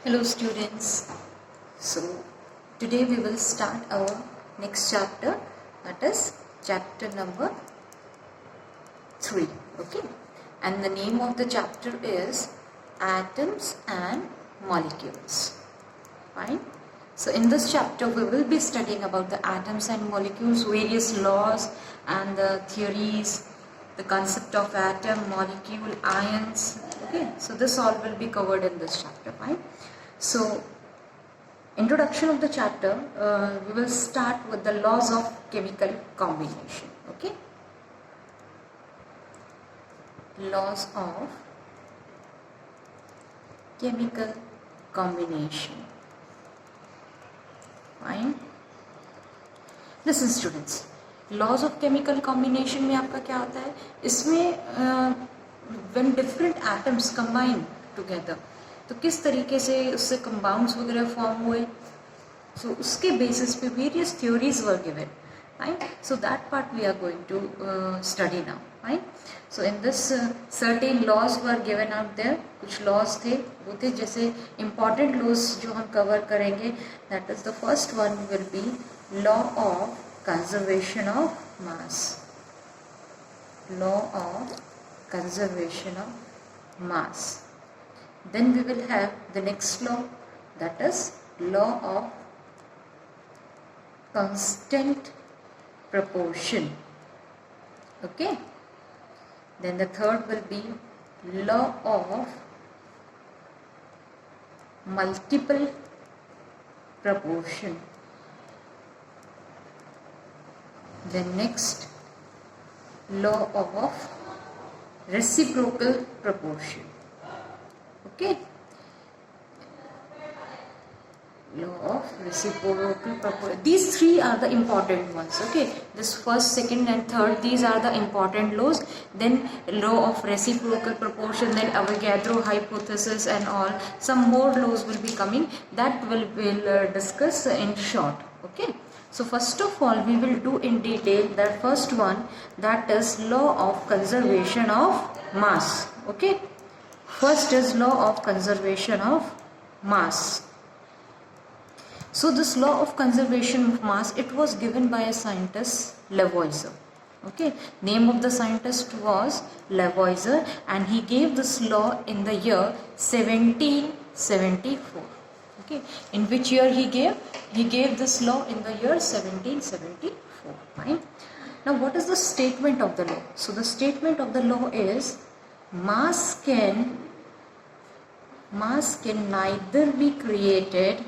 Hello students. So today we will start our next chapter, that is chapter number 3. Okay, and the name of the chapter is Atoms and Molecules. Fine. So in this chapter we will be studying about the atoms and molecules, various laws and the theories, the concept of atom, molecule, ions. Okay, so this all will be covered in this chapter. Fine. So introduction of the chapter, we will start with the laws of chemical combination. Okay, laws of chemical combination. Fine. Listen students, laws of chemical combination में आपका क्या होता है, इसमें when different atoms combine together, तो किस तरीके से उससे कंपाउंड्स वगैरह फॉर्म हुए, सो उसके बेसिस पे various theories were given. Right? So that part we are going to study now. Right? So in this certain laws were given out there. कुछ laws थे, वो थे जैसे important laws जो हम cover करेंगे. That is the first one will be law of conservation of mass. Law of conservation of mass. Then we will have the next law, that is law of constant proportion. Okay. Then the third will be law of multiple proportion. Then next, law of reciprocal proportion. Okay. Law of reciprocal proportion. These three are the important ones. Okay, this first, second and third, these are the important laws. Then law of reciprocal proportion, then Avogadro hypothesis and all. Some more laws will be coming, that we'll discuss in short. Okay, so first of all we will do in detail that first one, that is law of conservation of mass. Okay, first is law of conservation of mass. So this law of conservation of mass, it was given by a scientist, Lavoisier. Okay, name of the scientist was Lavoisier, and he gave this law in the year 1774. Okay, in which year he gave? He gave this law in the year 1774. Fine. Now what is the statement of the law? So the statement of the law is mass can neither be created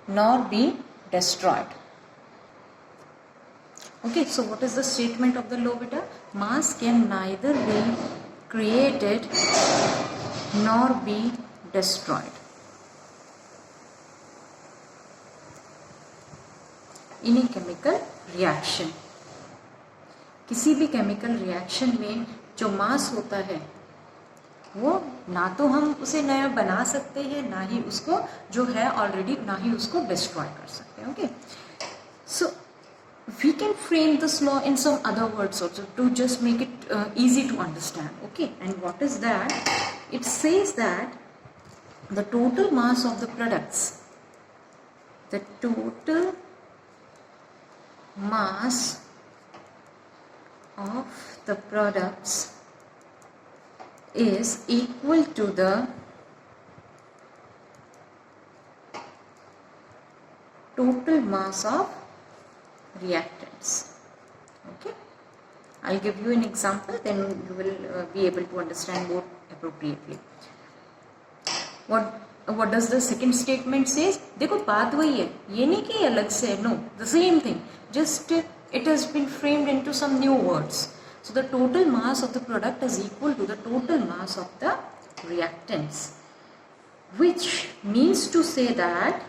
nor be destroyed. Okay, so what is the statement of the law, beta? Mass can neither be created nor be destroyed. In a chemical reaction, किसी भी chemical reaction में जो mass होता है, वो ना तो हम उसे नया बना सकते हैं, ना ही उसको जो है ऑलरेडी, ना ही उसको डिस्ट्रॉय कर सकते हैं. Okay, so we can frame this law in some other words also to just make it easy to understand. Okay, and what is that? It says that the total mass of the products, the total mass of the products is equal to the total mass of reactants. Okay, I'll give you an example, then you will be able to understand more appropriately. What does the second statement says? देखो बात वही है, ये नहीं कि अलग से, no, the same thing, just it has been framed into some new words. So the total mass of the product is equal to the total mass of the reactants, which means to say that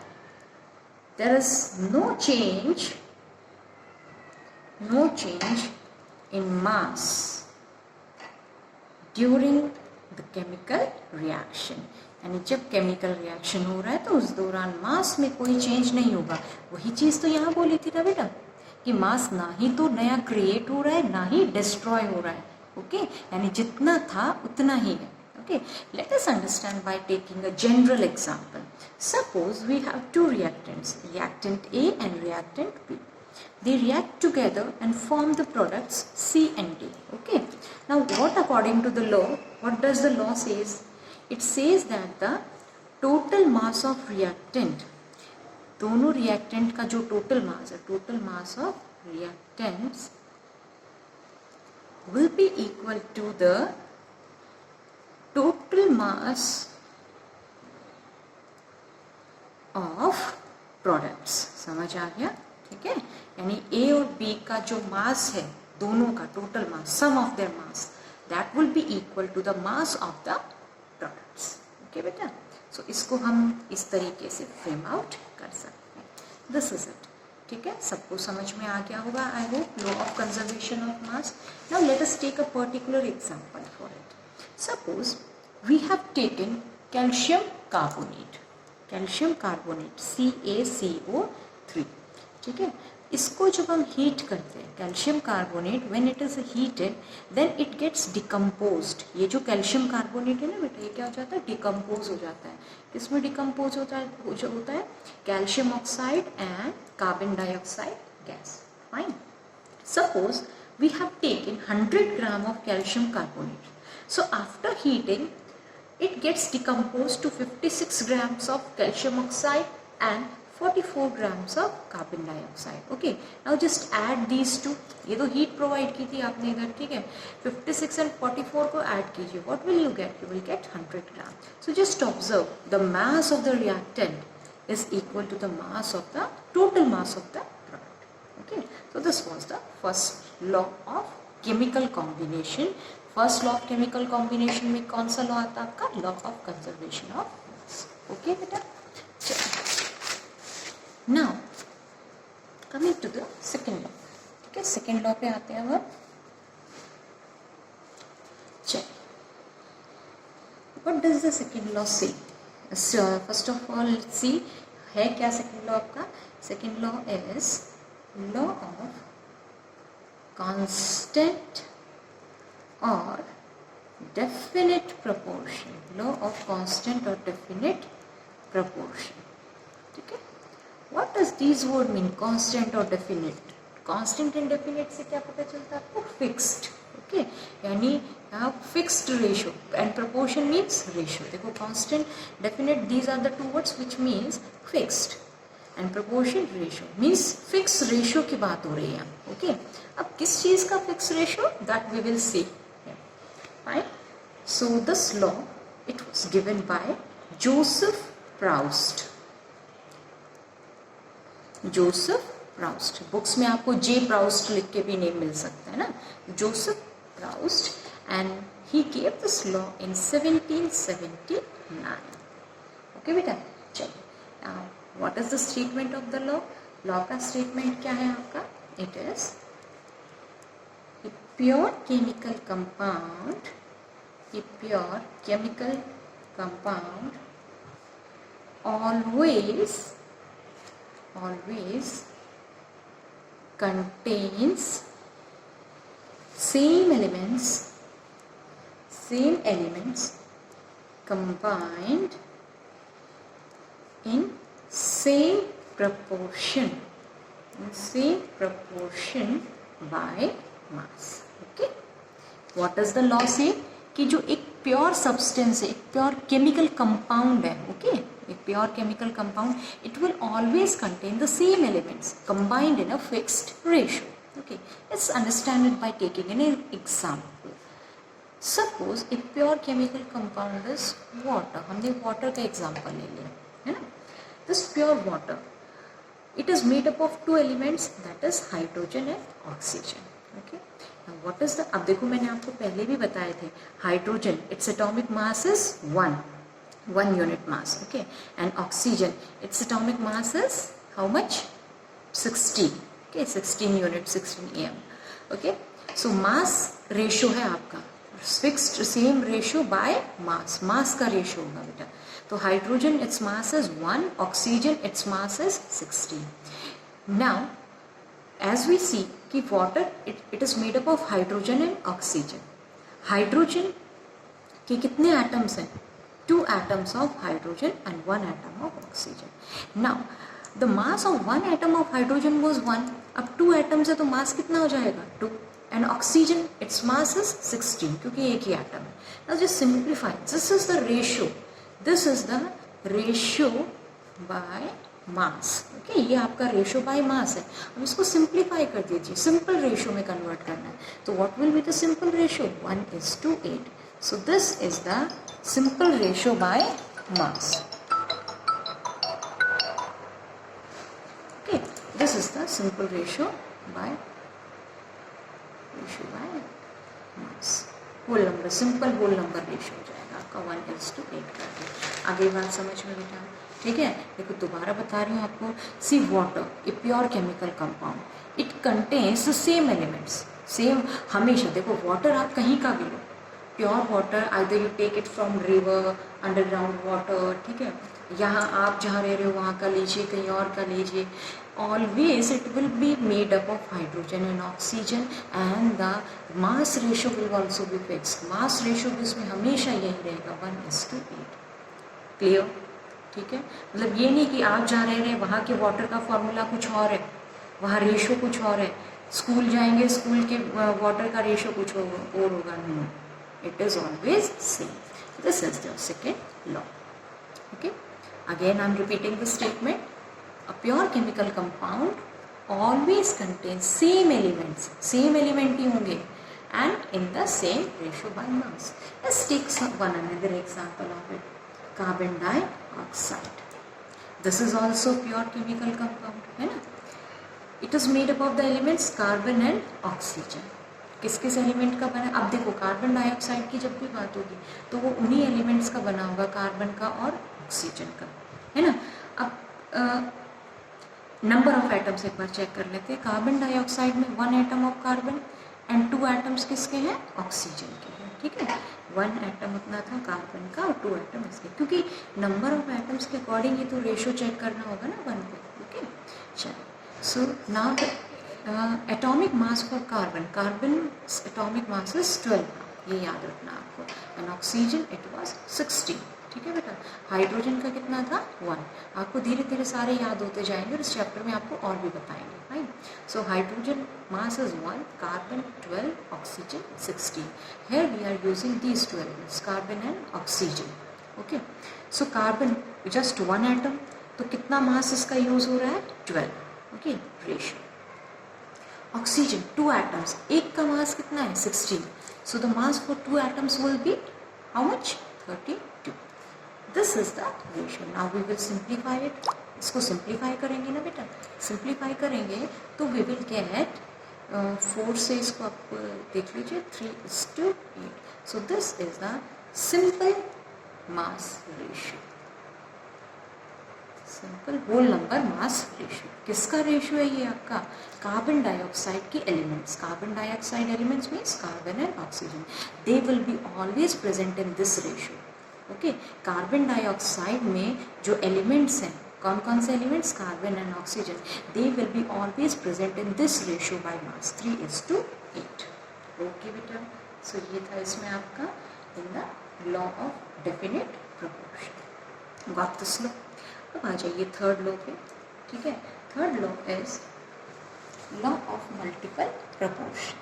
there is no change in mass during the chemical reaction. यानी जब chemical reaction हो रहा है तो उस दौरान मास में कोई चेंज नहीं होगा. वही चीज़ तो यहाँ बोली थी ना बेटा, कि मास ना ही तो नया क्रिएट हो रहा है, ना ही डिस्ट्रॉय हो रहा है. ओके, यानी जितना था उतना ही है. Okay, let us understand by taking a general example. Suppose we have two reactants, reactant A and reactant B. They react together and form the products C and D. Okay, now what according to the law, what does the law says? It says that the total mass of reactant, दोनों reactant का जो total mass है, total mass of reactants will be equal to the total mass of products. समझ आ गया? ठीक है, यानी A और B का जो मास है, दोनों का total mass, sum of their mass, that will be equal to the mass of the products. Okay बेटा, सो इसको हम इस तरीके से फ्रेम आउट कर सकते हैं. This is it. ठीक है, सबको समझ में आ गया होगा I hope. Law of conservation of mass. Now let us take a particular example for it. Suppose we have taken calcium carbonate, calcium carbonate CaCO3. ठीक है, इसको जब हम हीट करते हैं calcium carbonate, when it is heated then it gets decomposed. ये जो calcium carbonate है ना बेटा, ये क्या हो जाता है? डिकम्पोज हो जाता है. किसमें डिकम्पोज होता है? जो होता है calcium oxide and carbon dioxide gas. Fine. Suppose we have taken 100 gram of calcium carbonate. So after heating it gets decomposed to 56 grams of calcium oxide and 44 grams of carbon dioxide. Okay, now just add these two. ये तो heat provide की थी आपने इधर. ठीक है, 56 and 44 को add कीजिए. What will you get? You will get 100 grams. So just observe the mass of the reactant is equal to the mass of the total mass of the product. Okay, so this was the first law of chemical combination. First law of chemical combination में कौन सा law आता है आपका? Law of conservation of mass. Okay बेटा, चलो now coming to the second law. ठीक है, सेकेंड लॉ पे आते हैं अब. चलिए, what does the second law say? First of all let's see है क्या सेकेंड लॉ आपका. Second law is law of constant or definite proportion. Law of constant or definite proportion. ठीक है, what does these word mean? Constant or definite. Constant and definite से क्या पता चलता है आपको? Fixed. Okay, यानी fixed ratio and proportion means ratio. देखो constant, definite, these are the two words which means fixed and proportion ratio means fixed ratio की बात हो रही है. Okay, अब किस चीज का fixed ratio? That we will see. Right? So this law, it was given by Joseph Proust. Joseph Proust. Books में आपको J Proust लिख के भी नेम मिल सकता है ना. Joseph Proust, and he gave this law in 1779. Okay बेटा, चलिए. Now what is the statement of the law? Law का statement क्या है आपका? It is pure chemical compound, a pure chemical compound always contains same elements combined in same proportion by mass. Okay, what does the law say? कि जो एक pure substance है, एक pure chemical compound है. Okay, एक pure chemical compound, it will always contain the same elements combined in a fixed ratio. Okay, let's understand it by taking an example. Suppose A pure chemical compound is water. हमने water का example ले लिया है ना. This pure water, it is made up of two elements, that is hydrogen and oxygen. Okay, now what is the, अब देखो मैंने आपको पहले भी बताए थे, hydrogen its atomic mass is 1 unit mass. Okay, and oxygen its atomic mass is how much? 60. Okay, 16 unit, 16 am. Okay, so mass ratio है आपका fixed, same ratio by mass का ratio होगा बेटा. तो hydrogen its mass is 1, oxygen its mass is 16. Now as we see कि water it is made up of hydrogen and oxygen. Hydrogen कि कितने atoms हैं, 2 atoms of hydrogen and 1 atom of oxygen. Now the mass of 1 atom of hydrogen was 1. अब 2 atoms है तो mass कितना हो जाएगा 2, and oxygen its mass is 16 क्योंकि एक ही atom है. Now just simplify. This is the ratio. This is the ratio by mass. Okay, ये आपका ratio by mass है. अब इसको simplify कर दीजिए, simple ratio में convert करना है. तो what will be the simple ratio? 1:8. So this is the simple ratio by mass. Okay, this is the simple ratio by mass. Whole number, simple whole number ratio हो जाएगा आपका 1:8 करके. आगे बात समझ में बेटा, ठीक है. देखो दोबारा बता रही हूँ आपको. See water a pure chemical compound, it contains the same elements. Same हमेशा देखो, वाटर आप कहीं का भी लो, pure water either you take it from river, underground water, ठीक है. यहाँ आप जहाँ रह रहे हो वहाँ का लीजिए, कहीं और का लीजिए, always it will be made up of hydrogen and oxygen and the mass ratio will also be fixed. Mass ratio भी इसमें हमेशा यही रहेगा 1:8. क्लियर, ठीक है. मतलब ये नहीं कि आप जहाँ रह रहे हैं वहाँ के वाटर का फॉर्मूला कुछ और है, वहाँ रेशो कुछ और है, स्कूल जाएंगे स्कूल के वाटर का रेशो कुछ और होगा. नहीं, it is always same. This is the second law. Okay, again I am repeating the statement. A pure chemical compound always contains same elements, same element ही होंगे, and in the same ratio by mass. Let's take one another example of it. Carbon dioxide. This is also pure chemical compound, है ना. It is made up of the elements carbon and oxygen. किस किस element का बना. अब देखो carbon dioxide की जब भी बात होगी तो वो उन्हीं एलिमेंट्स का बना होगा, कार्बन का और ऑक्सीजन का, है ना. अब नंबर ऑफ एटम्स एक बार चेक कर लेते हैं. कार्बन डाइऑक्साइड में 1 atom of carbon and 2 atoms किसके हैं, ऑक्सीजन के हैं, ठीक है. 1 एटम उतना था कार्बन का और 2 एटम इसके, क्योंकि नंबर ऑफ एटम्स के अकॉर्डिंग ही तो रेशो चेक करना होगा ना 1 को. ओके, चलो. So now the atomic mass for carbon, carbon atomic mass is 12, ये याद रखना आपको, एंड ऑक्सीजन इट वाज 16, ठीक है बेटा. हाइड्रोजन का कितना था 1. आपको धीरे धीरे सारे याद होते जाएंगे और इस चैप्टर में आपको और भी बताएंगे, right. So hydrogen mass is 1, carbon 12, oxygen 16. Here we are using these 2 elements, carbon and oxygen. Okay, so carbon just 1 atom, तो कितना मास इसका यूज हो रहा है 12. Okay, ratio. ऑक्सीजन 2 एटम्स, एक का मास कितना है 16. So the mass for 2 atoms will be how much 32. This is the ratio. Now we will simplify it. इसको सिंप्लीफाई करेंगे ना बेटा, सिंप्लीफाई करेंगे तो वी विल गेट 4 से इसको आप देख लीजिए 3:8. So this is the simple mass ratio, simple whole number mass ratio. किसका रेशियो है ये आपका, कार्बन डाइऑक्साइड के elements. Carbon dioxide elements means carbon and oxygen, they will be always present in this ratio. Okay, carbon dioxide में जो elements हैं, कौन कौन से elements, carbon and oxygen, they will be always present in this ratio by mass 3:8. Okay बेटा, so ये था इसमें आपका in the law of definite proportion. Got this law. अब आ जाइए थर्ड लॉ पे, ठीक है. Third law is law of multiple proportion.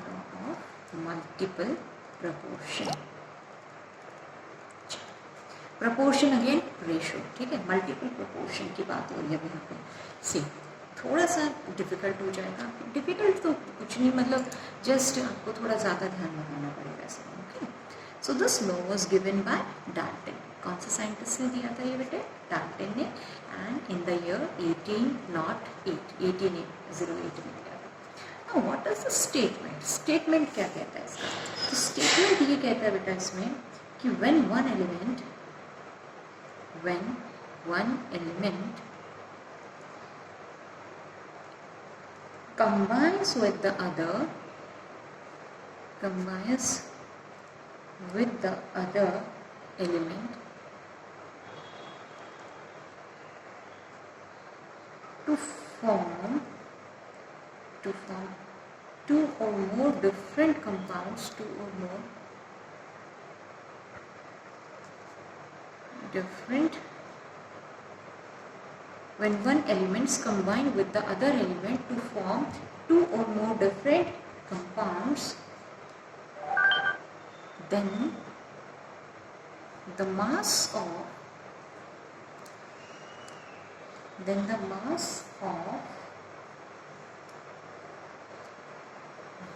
Law of multiple proportion. Proportion again ratio, ठीक है. मल्टीपल प्रोपोर्शन की बात हो रही है अभी यहाँ पे. सी थोड़ा सा डिफ़िकल्ट हो जाएगा. डिफ़िकल्ट तो कुछ नहीं, मतलब जस्ट आपको थोड़ा ज़्यादा ध्यान लगाना पड़ेगा इसमें. Okay, so this law was given by Dalton. कौन से साइंटिस्ट ने दिया था ये बेटे, डाल्टन ने, एंड इन द ईयर 1808 में दिया था. Now what is the statement. Statement क्या कहता है इसका, तो स्टेटमेंट ये कहता है बेटा इसमें कि when one element combines with the other element to form to form two or more different compounds, two or more different, when one elements combine with the other element to form two or more different compounds, then the mass of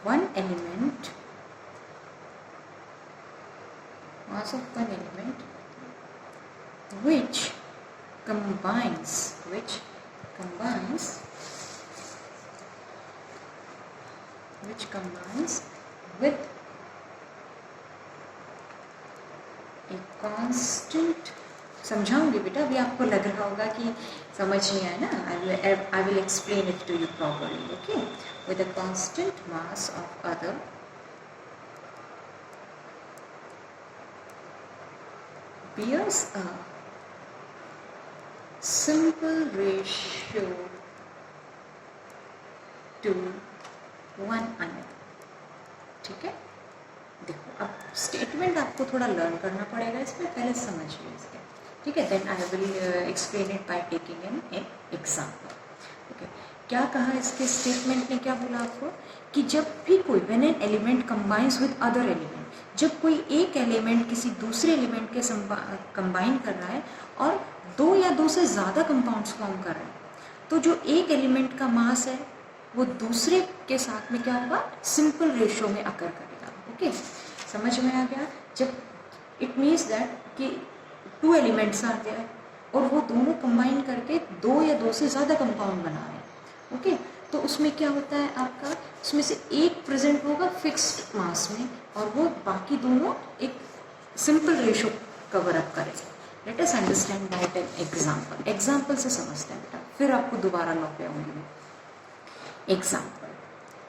one element, which combines with a constant, समझाऊंगी बेटा, अभी आपको लग रहा होगा कि समझ नहीं आया ना, I will explain it to you properly, okay? With a constant mass of other bears a simple ratio to one another. ठीक है, देखो अब स्टेटमेंट आपको थोड़ा लर्न करना पड़ेगा, इसमें पहले समझिए इसके, ठीक है? Then I will explain it by taking an example. Okay, क्या कहा इसके स्टेटमेंट ने, क्या बोला आपको कि जब भी कोई when an element combines with other element, जब कोई एक एलिमेंट किसी दूसरे एलिमेंट के कंबाइन कर रहा है और दो या दो से ज़्यादा कंपाउंड्स फॉर्म कर रहे हैं, तो जो एक एलिमेंट का मास है वो दूसरे के साथ में क्या होगा, सिंपल रेशियो में अकर करेगा. ओके, समझ में आ गया? जब इट मीन्स दैट कि टू एलिमेंट्स आर देयर और वो दोनों कंबाइन करके दो या दो से ज़्यादा कंपाउंड बना रहे हैं. ओके, तो उसमें क्या होता है आपका, उसमें से एक प्रेजेंट होगा फिक्स्ड मास में और वो बाकी दोनों एक सिंपल रेशियो कवर अप करेगा. Let us understand that an example. Example से समझते हैं बेटा, फिर आपको दोबारा लॉ पे आऊँगी. Example,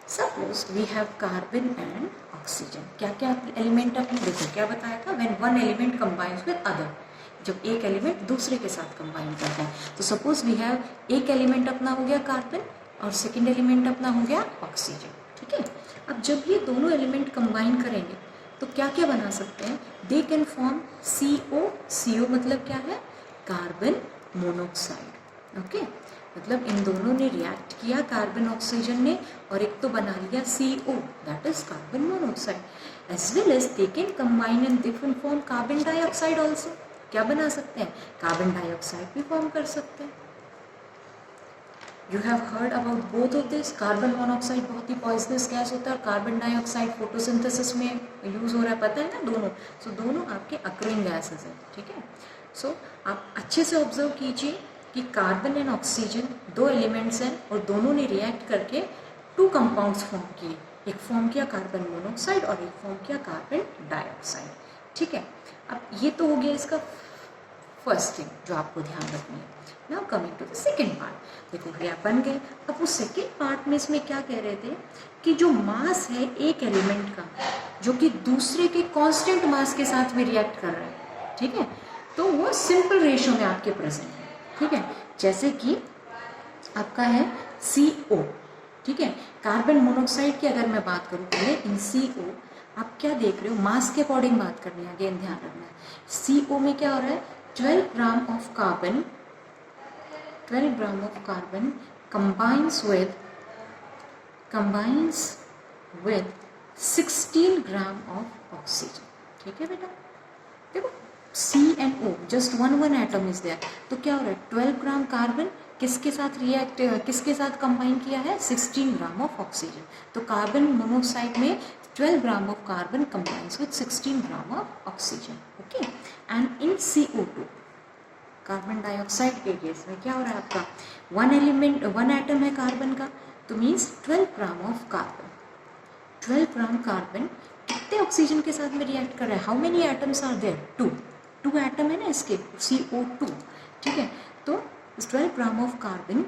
suppose we have carbon and oxygen. क्या क्या एलिमेंट आपने देखो क्या बताया था, when one element combines with other, जब एक एलिमेंट दूसरे के साथ कंबाइन करता है. तो सपोज वी हैव, एक एलिमेंट अपना हो गया कार्बन और सेकेंड एलिमेंट अपना हो गया ऑक्सीजन. ठीक है, अब जब ये दोनों एलिमेंट कंबाइन करेंगे तो क्या क्या बना सकते हैं, दे कैन फॉर्म CO. CO मतलब क्या है, कार्बन मोनोऑक्साइड. ओके, मतलब इन दोनों ने रिएक्ट किया, कार्बन ऑक्सीजन ने, और एक तो बना लिया CO, that is carbon monoxide. As well as they can combine and they can form carbon dioxide also. क्या बना सकते हैं, कार्बन डाइऑक्साइड भी फॉर्म कर सकते हैं. You have heard about both of this. Carbon monoxide बहुत ही पॉइजनस गैस होता है और कार्बन डाइऑक्साइड फोटोसिंथेसिस में यूज हो रहा है, पता है ना दोनों. सो दोनों आपके अकरिंग गैसेस हैं. ठीक है, सो आप अच्छे से ऑब्जर्व कीजिए कि कार्बन एंड ऑक्सीजन दो एलिमेंट्स हैं और दोनों ने रिएक्ट करके टू कंपाउंड्स फॉर्म किए. एक फॉर्म किया कार्बन मोनोऑक्साइड और एक फॉर्म किया कार्बन डाइऑक्साइड. ठीक है, अब ये तो हो गया इसका फर्स्ट थिंग जो आपको ध्यान रखनी है. Now coming to the second part. देखो ये बन गए. अब वो सेकेंड पार्ट में इसमें क्या कह रहे थे कि जो मास है एक एलिमेंट का जो कि दूसरे के कांस्टेंट मास के साथ में रिएक्ट कर रहा है, ठीक है, तो वो सिंपल रेशियो में आपके प्रेजेंट है. ठीक है, जैसे कि आपका है CO. ठीक है, कार्बन मोनोऑक्साइड की अगर मैं बात करूँ पहले, इन CO आप क्या देख रहे हो, मास के अकॉर्डिंग बात करनी है, अगेन ध्यान रखना है. CO में क्या हो रहा है, 12 gram of carbon, 12 gram of carbon combines with 16 gram of oxygen. ठीक है बेटा, देखो CNO just one atom is there. तो क्या हो रहा है, 12 ग्राम कार्बन किसके साथ रिएक्ट, किसके साथ कंबाइन किया है, 16 ग्राम ऑफ ऑक्सीजन. तो कार्बन मोनोऑक्साइड में 12 gram of carbon combines with 16 gram of oxygen. Okay, and in CO2 carbon dioxide के केस में क्या हो रहा है आपका, वन एलिमेंट, वन एटम है कार्बन का, तो means 12 gram of carbon. 12 gram carbon कितने ऑक्सीजन के साथ में रिएक्ट कर रहा है, how many atoms are there, 2 atom है ना इसके, CO2. ठीक है, तो 12 gram of carbon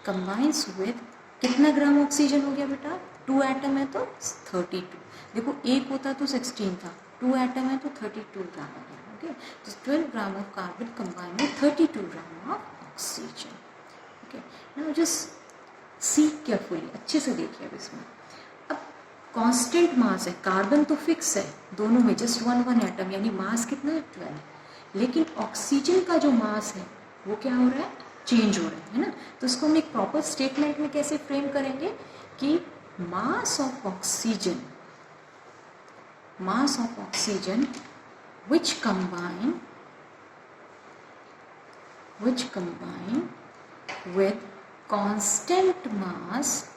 combines with कितना ग्राम ऑक्सीजन हो गया बेटा, 2 एटम है तो 32. देखो एक होता तो 16 था, 2 एटम है तो 32 ग्राम हो गया. ओके, तो 12 gram of carbon combine with 32 gram of oxygen. ठीक है। नाउ जस्ट सी केयरफुली, अच्छे से देखिए अब इसमें। अब कांस्टेंट मास है, कार्बन तो फिक्स है दोनों में, जस्ट वन एटम, यानी मास कितना है 12। लेकिन ऑक्सीजन का जो मास है वो क्या हो रहा है, चेंज हो रहा है ना। तो इसको हम एक प्रॉपर स्टेटमेंट में कैसे फ्रेम करेंगे कि mass of oxygen which combine with constant mass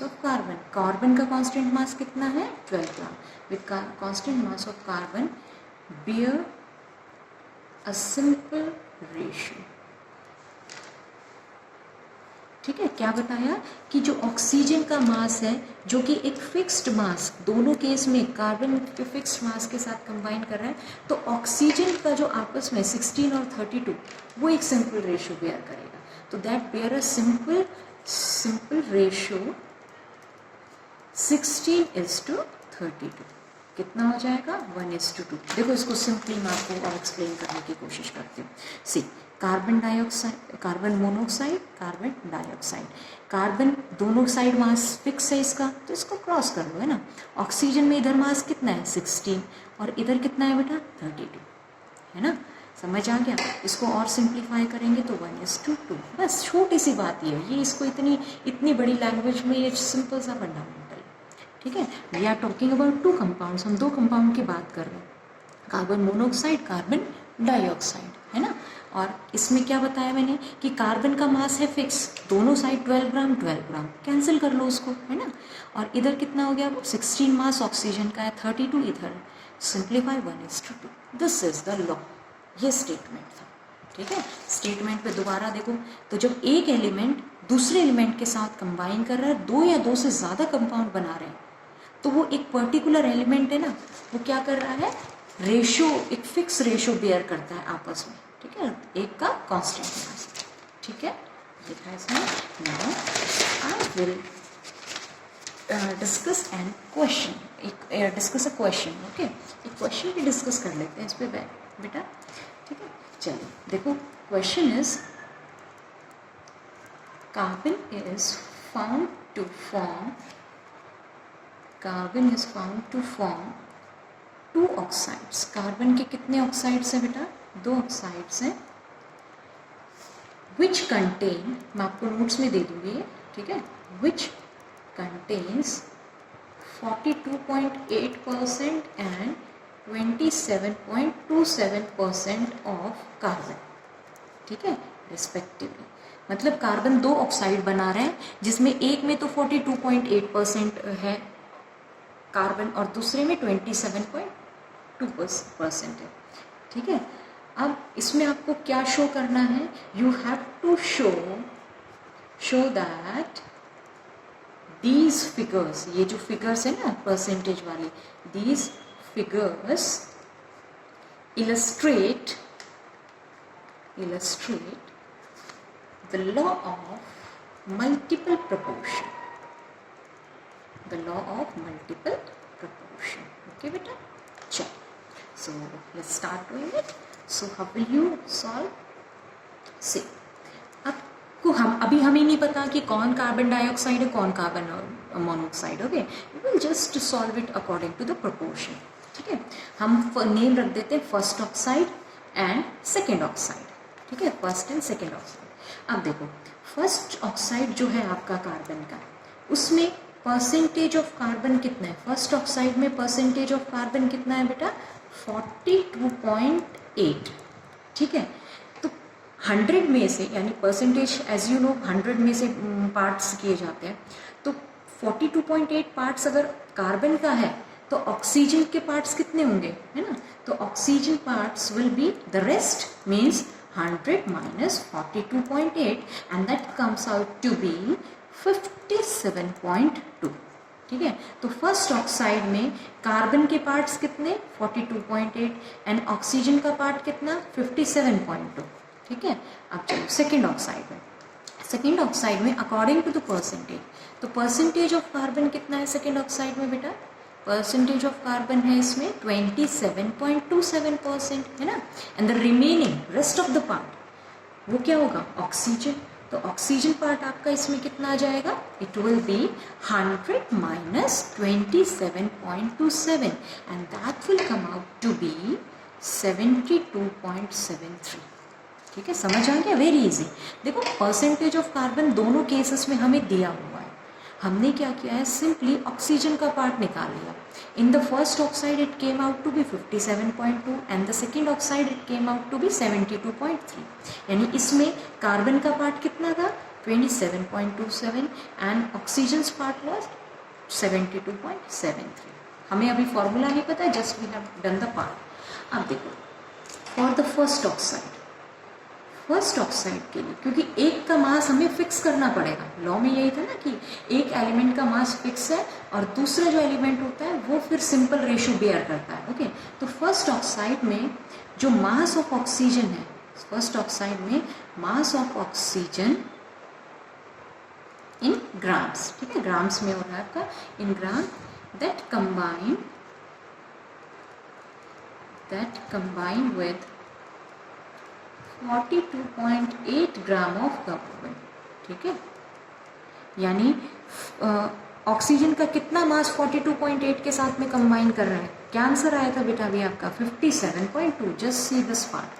of carbon, carbon का कांस्टेंट मास कितना है 12 gram, with constant mass of carbon bear a simple ratio। ठीक है, क्या बताया कि जो ऑक्सीजन का मास है जो कि एक फिक्स्ड मास, दोनों केस में कार्बन के फिक्स्ड मास के साथ कंबाइन कर रहा है, तो ऑक्सीजन का जो आपस में 16 और 32 वो एक सिंपल रेशियो बेयर करेगा। तो that bear a simple ratio 16:32। कितना हो जाएगा 1:2। देखो इसको सिंपली मैं आपको और एक्सप्लेन करने की कोशिश करती हूँ। See, carbon dioxide, carbon monoxide, carbon dioxide, carbon दोनों साइड मास फिक्स है इसका, तो इसको क्रॉस कर लो, है ना। ऑक्सीजन में इधर मास कितना है 16 और इधर कितना है बेटा 32, है ना। समझ आ गया। इसको और सिंप्लीफाई करेंगे तो 1:2। बस छोटी सी बात ये इसको इतनी बड़ी लैंग्वेज में ये सिंपल सा फंडामेंटल, ठीक है। We are talking about 2 compounds, हम 2 कंपाउंड की बात कर रहे हैं, कार्बन मोनोऑक्साइड, कार्बन डाइऑक्साइड, है ना। और इसमें क्या बताया मैंने कि कार्बन का मास है फिक्स, दोनों साइड 12 ग्राम, कैंसिल कर लो उसको, है ना। और इधर कितना हो गया 16 मास ऑक्सीजन का है, 32 इधर, simplify 1:2। This is the law. ये स्टेटमेंट था, ठीक है। स्टेटमेंट पे दोबारा देखो, तो जब एक एलिमेंट दूसरे एलिमेंट के साथ कंबाइन कर रहा है, 2 या 2 से ज़्यादा कंपाउंड बना रहे हैं, तो वो एक पर्टिकुलर एलिमेंट है ना, वो क्या कर रहा है, रेशियो, एक फिक्स रेशियो बेयर करता है आपस में, ठीक है, एक का कांस्टेंट मास, ठीक है। ये था इसमें। Now I will discuss N question, discuss a question, okay. एक क्वेश्चन भी डिस्कस कर लेते हैं इस पे बेटा, ठीक है। चलिए देखो, question is carbon is found to form 2 oxides. Carbon के कितने ऑक्साइड्स हैं बेटा 2 ऑक्साइड्स हैं, विच कंटेन, मैं आपको नोट्स में दे दूंगी, ठीक है, which contains 42.8% and 27.27% of carbon, ठीक है, रिस्पेक्टिवली। मतलब कार्बन 2 ऑक्साइड बना रहे हैं जिसमें एक में तो 42.8% है कार्बन और दूसरे में 27.2% है, ठीक है। अब इसमें आपको क्या शो करना है, you have to show that these figures, ये जो फिगर्स है ना परसेंटेज वाली, these figures illustrate the law of multiple proportion, okay beta। चलो, so let's start doing it। so how will you solve? see, आपको अभी हमें नहीं पता कि कौन कार्बन डाइऑक्साइड है कौन carbon monoxide, okay. We will just solve it according to the proportion, ठीक है। हम नेम रख देते हैं first oxide and second oxide, ठीक है, फर्स्ट एंड सेकेंड ऑक्साइड। अब देखो, फर्स्ट ऑक्साइड जो है आपका कार्बन का, उसमें परसेंटेज ऑफ कार्बन कितना है, फर्स्ट ऑक्साइड में परसेंटेज ऑफ कार्बन कितना है बेटा 42.8, ठीक है। तो 100 में से, यानी परसेंटेज एज यू नो 100 में से पार्ट्स किए जाते हैं, तो 42.8 पार्ट्स अगर कार्बन का है तो ऑक्सीजन के पार्ट्स कितने होंगे, है ना। तो oxygen parts will be, the rest means 100 minus 42.8 and that comes out to be 57.2, ठीक है। तो फर्स्ट ऑक्साइड में कार्बन के पार्ट्स कितने 42.8 एंड ऑक्सीजन का पार्ट कितना 57.2, ठीक है। अब चलो सेकेंड ऑक्साइड में अकॉर्डिंग टू द परसेंटेज, तो परसेंटेज ऑफ कार्बन कितना है सेकेंड ऑक्साइड में बेटा परसेंटेज ऑफ कार्बन है इसमें 27.27% है ना, and the remaining rest of the part वो क्या होगा, ऑक्सीजन। तो ऑक्सीजन पार्ट आपका इसमें कितना आ जाएगा, it will be 100 minus 27.27 and that will come out to be 72.73। ठीक है, समझ आ गया, वेरी इजी। देखो परसेंटेज ऑफ कार्बन दोनों केसेस में हमें दिया हुआ है, हमने क्या किया है, सिंपली ऑक्सीजन का पार्ट निकाल लिया। In the first oxide it came out to be 57.2 and the second oxide it came out to be 72.3, यानी इसमें कार्बन का पार्ट कितना था 27.27 एंड ऑक्सीजन पार्ट वॉज 72.73। हमें अभी फॉर्मूला नहीं पता है, just we have done the part. अब देखो फॉर द फर्स्ट ऑक्साइड के लिए, क्योंकि एक का मास हमें फिक्स करना पड़ेगा, लॉ में यही था ना कि एक एलिमेंट का मास फिक्स है और दूसरा जो एलिमेंट होता है वो फिर सिंपल रेशियो बेयर करता है। ओके, तो फर्स्ट ऑक्साइड में जो मास ऑफ ऑक्सीजन है, फर्स्ट ऑक्साइड में mass of oxygen in grams, ठीक है, ग्राम्स में हो रहा है आपका, in gram, that combine with 42.8 gram of carbon. ठीक है, यानी ऑक्सीजन का कितना मास 42.8 के साथ में कंबाइन कर रहा है, क्या आंसर आया था बेटा अभी आपका 57.2, जस्ट सी दिस पार्ट।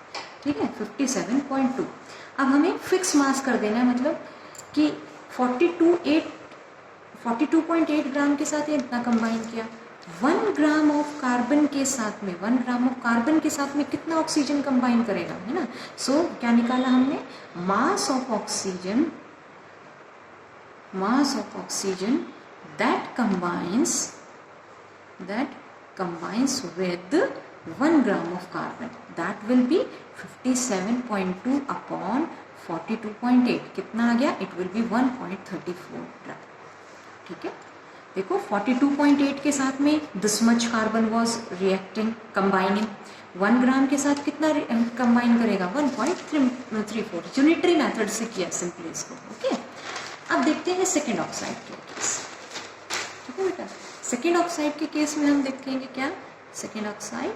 ठीक है, 57.2। अब हमें फिक्स मास कर देना है, मतलब कि 42.8 ग्राम के साथ ये इतना कंबाइन किया। 1 ग्राम ऑफ कार्बन के साथ में, 1 ग्राम ऑफ कार्बन के साथ में कितना ऑक्सीजन कंबाइन करेगा, है ना। सो क्या निकाला हमने, मास of oxygen that combines with 1 gram of carbon, that will be 57.2 upon 42.8, कितना आ गया, it will be 1.34 ग्राम। ठीक है, देखो 42.8 के साथ में this much carbon was reacting combining, 1 ग्राम के साथ कितना कंबाइन करेगा 1.34, यूनिटरी मेथड से किया सिंपली इसको। ओके, अब देखते हैं सेकेंड ऑक्साइड के केस। ठीक है बेटा, सेकेंड ऑक्साइड के केस में हम देखेंगे क्या, second oxide,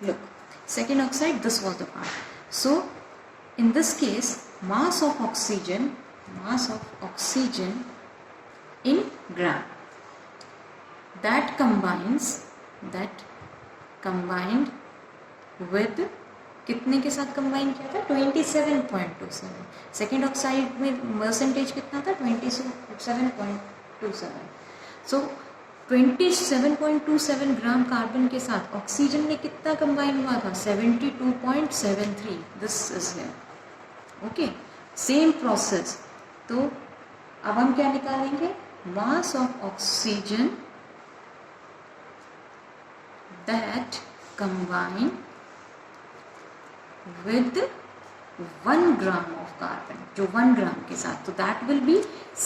look, second oxide, this was the part. So in this case, mass of oxygen in gram, that combined with कितने के साथ कंबाइन किया था 27.27। सेकेंड ऑक्साइड में परसेंटेज कितना था 27.27। सो 27.27 ग्राम कार्बन के साथ ऑक्सीजन में कितना कंबाइन हुआ था 72.73। This is here. Okay, same process. तो अब हम क्या निकालेंगे, मास of oxygen that combine with 1 gram of carbon, जो 1 ग्राम के साथ, तो that will B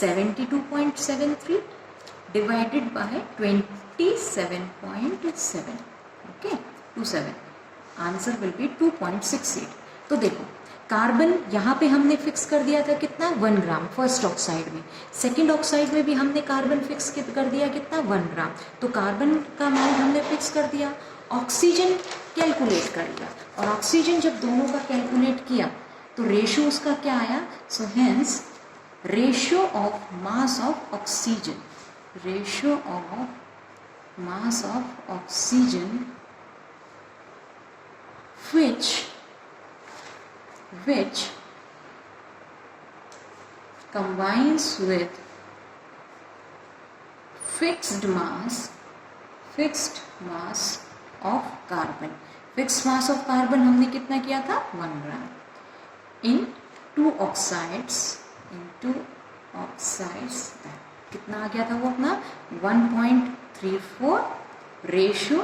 72.73 divided by 27.7, okay, 27, answer will be 2.68। तो देखो कार्बन यहाँ पे हमने फिक्स कर दिया था कितना 1 ग्राम फर्स्ट ऑक्साइड में, सेकेंड ऑक्साइड में भी हमने कार्बन फिक्स कर दिया कितना 1 ग्राम। तो कार्बन का अमाउंट हमने फिक्स कर दिया, ऑक्सीजन कैलकुलेट कर लिया, और ऑक्सीजन जब दोनों का कैलकुलेट किया तो रेशियो उसका क्या आया, so hence ratio of mass of oxygen, ratio of mass of oxygen which combines with fixed mass of carbon। fixed mass of carbon हमने कितना किया था 1 ग्राम in 2 oxides कितना आ गया था वो अपना 1.34 रेशियो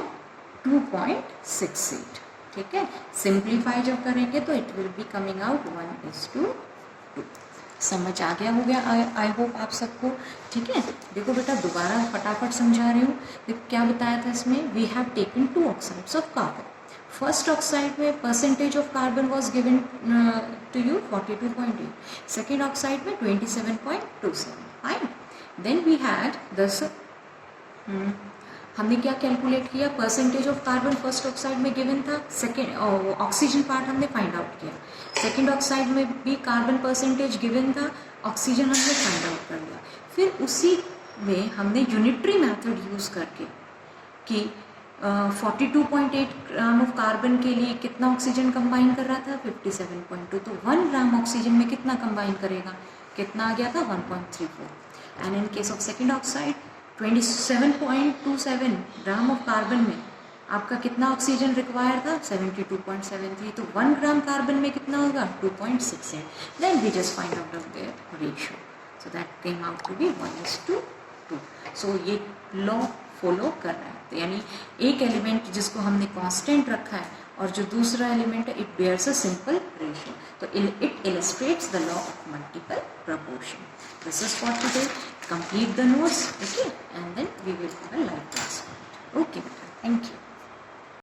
2.68। ठीक है, सिंप्लीफाई जब करेंगे तो it will be coming out 1:2। समझ आ गया हो गया आई होप आप सबको। ठीक है, देखो बेटा दोबारा फटाफट समझा रही हूँ। देखो क्या बताया था इसमें, we have taken 2 oxides of carbon. First oxide में percentage of carbon was given to you 42.8, second oxide में 27.27। फाइन, देन वी हैड दस, हमने क्या कैलकुलेट किया, percentage of carbon first oxide में गिवन था, सेकेंड ऑक्सीजन पार्ट हमने find out किया, सेकेंड ऑक्साइड में भी कार्बन परसेंटेज गिवन था, ऑक्सीजन हमने फाइंड आउट कर लिया। फिर उसी में हमने यूनिटरी मेथड यूज़ करके कि 42.8 ग्राम ऑफ कार्बन के लिए कितना ऑक्सीजन कंबाइन कर रहा था, 57.2, तो 1 ग्राम ऑक्सीजन में कितना कंबाइन करेगा, कितना आ गया था, 1.34। And in case of second oxide 27.27 gram of carbon में आपका कितना ऑक्सीजन रिक्वायर था, 72.73, तो 1 ग्राम कार्बन में कितना होगा, 2.68। Then we just find out of their ratio, so that came out to be 1:2। सो ये लॉ फॉलो कर रहा है, तो यानी एक एलिमेंट जिसको हमने कांस्टेंट रखा है और जो दूसरा एलिमेंट है it bears a simple ratio, तो it illustrates the law of multiple proportion. This is for today. Complete the notes, okay, and then we will have a live class. Okay, thank you.